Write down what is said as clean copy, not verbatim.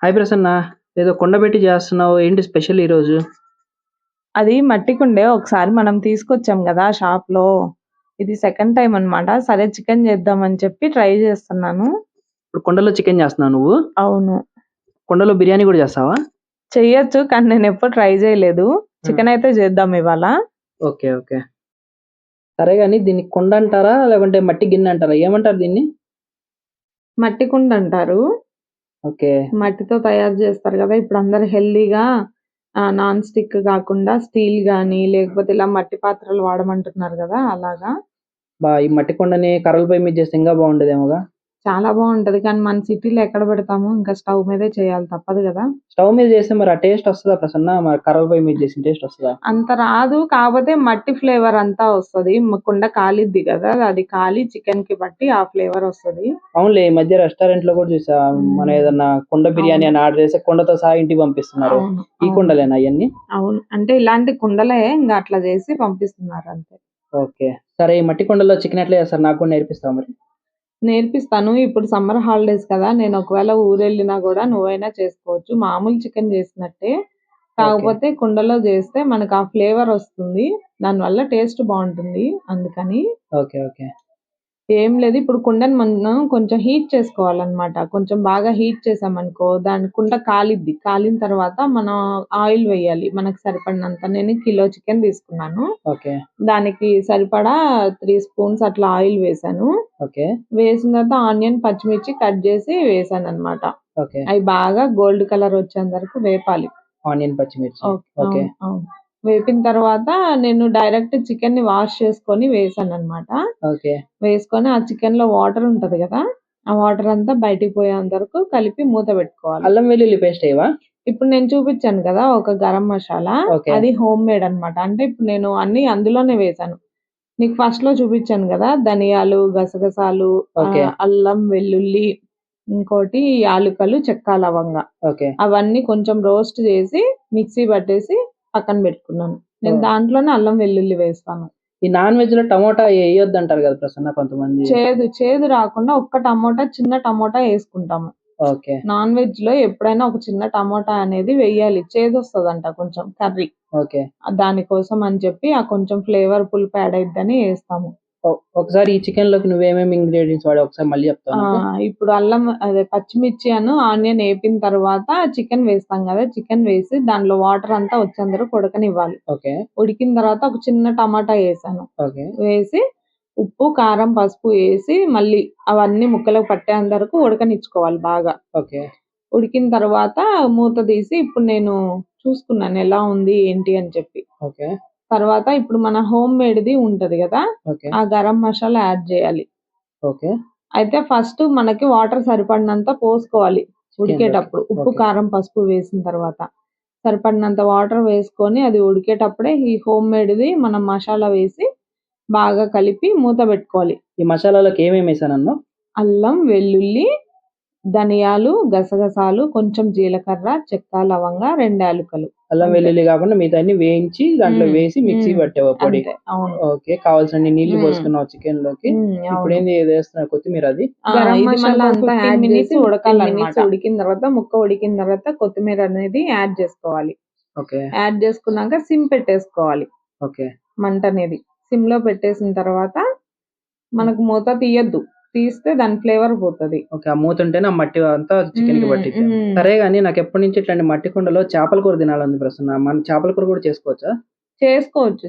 Hi Prasanna. ఏదో కుండబెట్టి చేస్తున్నావు. ఏంటి స్పెషల్ ఈరోజు? అది మట్టి కుండే ఒకసారి మనం తీసుకొచ్చాం కదా షాప్‌లో. ఇది సెకండ్ టైమ్ అన్నమాట. సరే చికెన్ చేద్దామని చెప్పి ట్రై చేస్తున్నాను. ఇప్పుడు కుండలో చికెన్ చేస్తున్నావు నువ్వు? అవును. కుండలో బిర్యానీ కూడా చేస్తావా? చెయ్యొచ్చు కానీ నేనెప్పుడు ట్రై చేయలేదు. చికెన్ అయితే చేద్దాం ఇవాళ. ఓకే. ఓకే. సరే గాని దీన్ని కుండ అంటారా? లేకుంటే మట్టి గిన్నె అంటారా? ఏమంటారు దీన్ని? మట్టి కుండ అంటారు. ఓకే. మట్టితో తయారు చేస్తారు కదా! ఇప్పుడు అందరూ హెల్తీగా నాన్ స్టిక్ కాకుండా స్టీల్ గానీ, లేకపోతే ఇలా మట్టి పాత్రలు వాడమంటున్నారు కదా! అలాగా. ఈ మట్టి కుండని కర్రల పొయ్యి మీద చేస్తే ఇంకా బాగుండేదేమోగా? చాలా బావుంటది. కానీ మన సిటీలో ఎక్కడ పెడతాము? ఇంకా స్టవ్ మీదే చేయాలి తప్పదు కదా! స్టవ్ మీద చేస్తే మరి ఆ టేస్ట్ వస్తదా ప్రసన్న? మరి కర్రల పొయ్యి మీద చేసిన టేస్ట్ వస్తదా? అంత రాదు. కాపోతే మట్టి ఫ్లేవర్ అంతా వస్తది. కుండ కాలిద్ది కదా! అది కాలి చికెన్‌కి పట్టి ఆ ఫ్లేవర్ వస్తది. అవునులే. ఈ మధ్య రెస్టారెంట్‌లో కూడా చూసా. మనం ఏదన్నా కుండ బిర్యానీ అని ఆర్డర్ చేస్తే కుండతో సహా ఇంటికి పంపిస్తున్నారు. అవును. ఈ అవును. కుండలేనా అయన్నీ? అవును. అంటే ఇలాంటి కుండలే ఇంగ అట్లా చేసి పంపిస్తున్నారు అంతే. ఓకే. సరే ఈ మట్టి కుండలో చికెన్ ఎట్లా చేస్తారు? నాకు కూడా నేర్పిస్తావా మరి? నేర్పిస్తాను. ఇప్పుడు సమ్మర్ హాలిడేస్ కదా! నేను ఒకవేళ ఊరెళ్ళినా గూడా నువ్వైనా చేసుకోవచ్చు. మామూలు చికెన్ చేసినట్టే. ఓకే. కాకపోతే కుండలో చేస్తే మనకు ఆ ఫ్లేవర్ వస్తుంది. దానివల్ల టేస్ట్ బావుంటుంది. అందుకని ఓకే. ఓకే. ఏం లేదు. ఇప్పుడు కుండని మనం కొంచెం హీట్ చేసుకోవాలనమాట. కొంచెం బాగా హీట్ చేశామనుకో, దాని కుండ కాలిద్ది. కాలిన తర్వాత మనం ఆయిల్ వేయాలి. మనకు సరిపడినంత. నేను కిలో చికెన్ తీసుకున్నాను. ఓకే. దానికి సరిపడా 3 స్పూన్స్ అట్లా ఆయిల్ వేశాను. ఓకే. వేసిన తర్వాత ఆనియన్, పచ్చిమిర్చి కట్ చేసి వేశాననమాట. ఓకే. అయి బాగా గోల్డ్ కలర్ వచ్చేంత వరకు వేపాలి. ఆనియన్, పచ్చిమిర్చి. ఓకే. ఓకే. అవును. అవును. వేపిన తర్వాత నేను డైరెక్ట్ చికెన్‌ని వాష్ చేసుకొని వేశాననమాట. ఓకే. వేసుకొని ఆ చికెన్‌లో వాటర్ ఉంటది గదా! ఆ వాటర్ అంతా బయటికి పోయేంత వరకు కలిపి మూత పెట్టుకోవాలి. అల్లం వెల్లుల్లి పేస్ట్ ఎయవా? ఇప్పుడు నేను చూపిచ్చాను గదా! ఒక గరం మసాలా. ఓకే. అది హోమ్ మేడ్ అనమాట. అంటే ఇప్పుడు నేను అన్నీ అందులోనే వేశాను. నీకు ఫస్ట్‌లో చూపిచ్చాను గదా! ధనియాలు, గసగసాలు, ఓకే. అల్లం, వెల్లుల్లి, ఇంకోటి యాలుకలు, చెక్క, లవంగ. ఓకే. అవన్నీ కొంచెం రోస్ట్ చేసి మిక్సీ పట్టేసి పక్కన పెట్టుకున్నాను. నేను ఓహ్! దాంట్లోనే అల్లం, వెల్లుల్లి వేస్తాను. ఈ నాన్ వెజ్‌లో టమోటా ఎయొద్దంటారు గదా ప్రసన్న కొంతమంది. చేదు రాకుండా ఒక్క టమోటా, చిన్న టమోటా యేసుకుంటాము. ఓకే. నాన్ వెజ్‌లో ఎప్పుడైనా ఒక చిన్న టమోటా అనేది వెయ్యాలి. చేదొస్తదంట కొంచెం కర్రీ. ఓకే. దానికోసం అని చెప్పి ఆ కొంచెం ఫ్లేవర్ పులుపు యాడ్ అయిద్దని యేస్తాము. ఒకసారి ఈ చికెన్‌లోకి నువ్వేమేమి ఇంగ్రీడియెంట్స్ వాడావో ఒకసారి మళ్ళీ చెప్తావా నాకు? ఇప్పుడు అల్లం అదే పచ్చిమిర్చి ఆనియన్ యేపిన తర్వాత చికెన్ వేస్తాం గదా! చికెన్ వేసి దానిలో వాటర్ అంతా వచ్చేంత వరకు ఉడకనివ్వాలి. ఓకే. ఉడికిన తర్వాత ఒక చిన్న టమాటా యేసాను. ఓకే. వేసి ఉప్పు, కారం, పసుపు యేసి మళ్ళీ అవన్నీ ముక్కలకు పట్టేంత వరకు ఉడకనిచ్చుకోవాలి బాగా. ఓకే. ఉడికిన తర్వాత మూత తీసి ఇప్పుడు నేను చూసుకున్నాను ఎలా ఉంది ఏంటి అని చెప్పి. ఓకే. తర్వాత ఇప్పుడు మన హోమ్ మేడ్‌ది ఉంటది గదా! ఓకే. ఆ గరం మసాలా యాడ్ జేయాలి. ఓకే. అయితే ఫస్ట్ మనకి వాటర్ సరిపడినంత పోసుకోవాలి చికెన్‌లోకి. ఉడికేటప్పుడు. ఉప్పు, ఓకే. కారం, పసుపు వేసిన తర్వాత. సరిపడినంత వాటర్ వేసుకొని అది ఉడికేటప్పుడే ఈ హోమ్ మేడ్‌ది మనం మసాలా వేసి బాగా కలిపి మూత పెట్టుకోవాలి. ఈ మసాలాలోకి ఏమేమేసానన్నావు? అల్లం, వెల్లుల్లి, ధనియాలు, గసగసాలు, కొంచెం జీలకర్ర, చెక్క, లవంగా, 2 యాలుకలు. అల్లం అంతే. వెల్లుల్లి కాకుండా మిగతాయన్ని వేయించి దాంట్లో వేసి మిక్సీ పట్టావా పొడి? అంతే. అవును. ఓకే. కావాల్సినన్ని నీళ్లు పోసుకున్నావు చికెన్‌లోకి. అవును. ఇప్పుడేంది ఏదేస్తున్నావు కొత్తిమీర అది? గరం ఇది మసాలా మనకు అంతా 15 యాడ్ మినిట్స్ చేసి 15 మినిట్స్ ఉడకాలన్నమాట. ఉడికిన తర్వాత ముక్క ఉడికిన తర్వాత కొత్తిమీర అనేది యాడ్ చేసుకోవాలి. ఓకే. యాడ్ చేసుకున్నాక సిమ్ పెట్టేసుకోవాలి ఓకే. మంటనేది. సిమ్‌లో పెట్టేసిన తర్వాత మనకు మూత తీయొద్దు. తీస్తే దాని ఫ్లేవర్ పోతది. ఓకే. ఆ మూతుంటేనే ఆ మట్టి అంతా చికెన్‌కి పట్టిద్దేమో. హ్మ్. సరే గాని నాకెప్పటి నుంచి ఇట్లాంటి మట్టి కుండలో చేపల కూర తినాలని ఉంది ప్రసన్న. మన చేపల కూర కూడా చేసుకోవచ్చా? చేసుకోవచ్చు.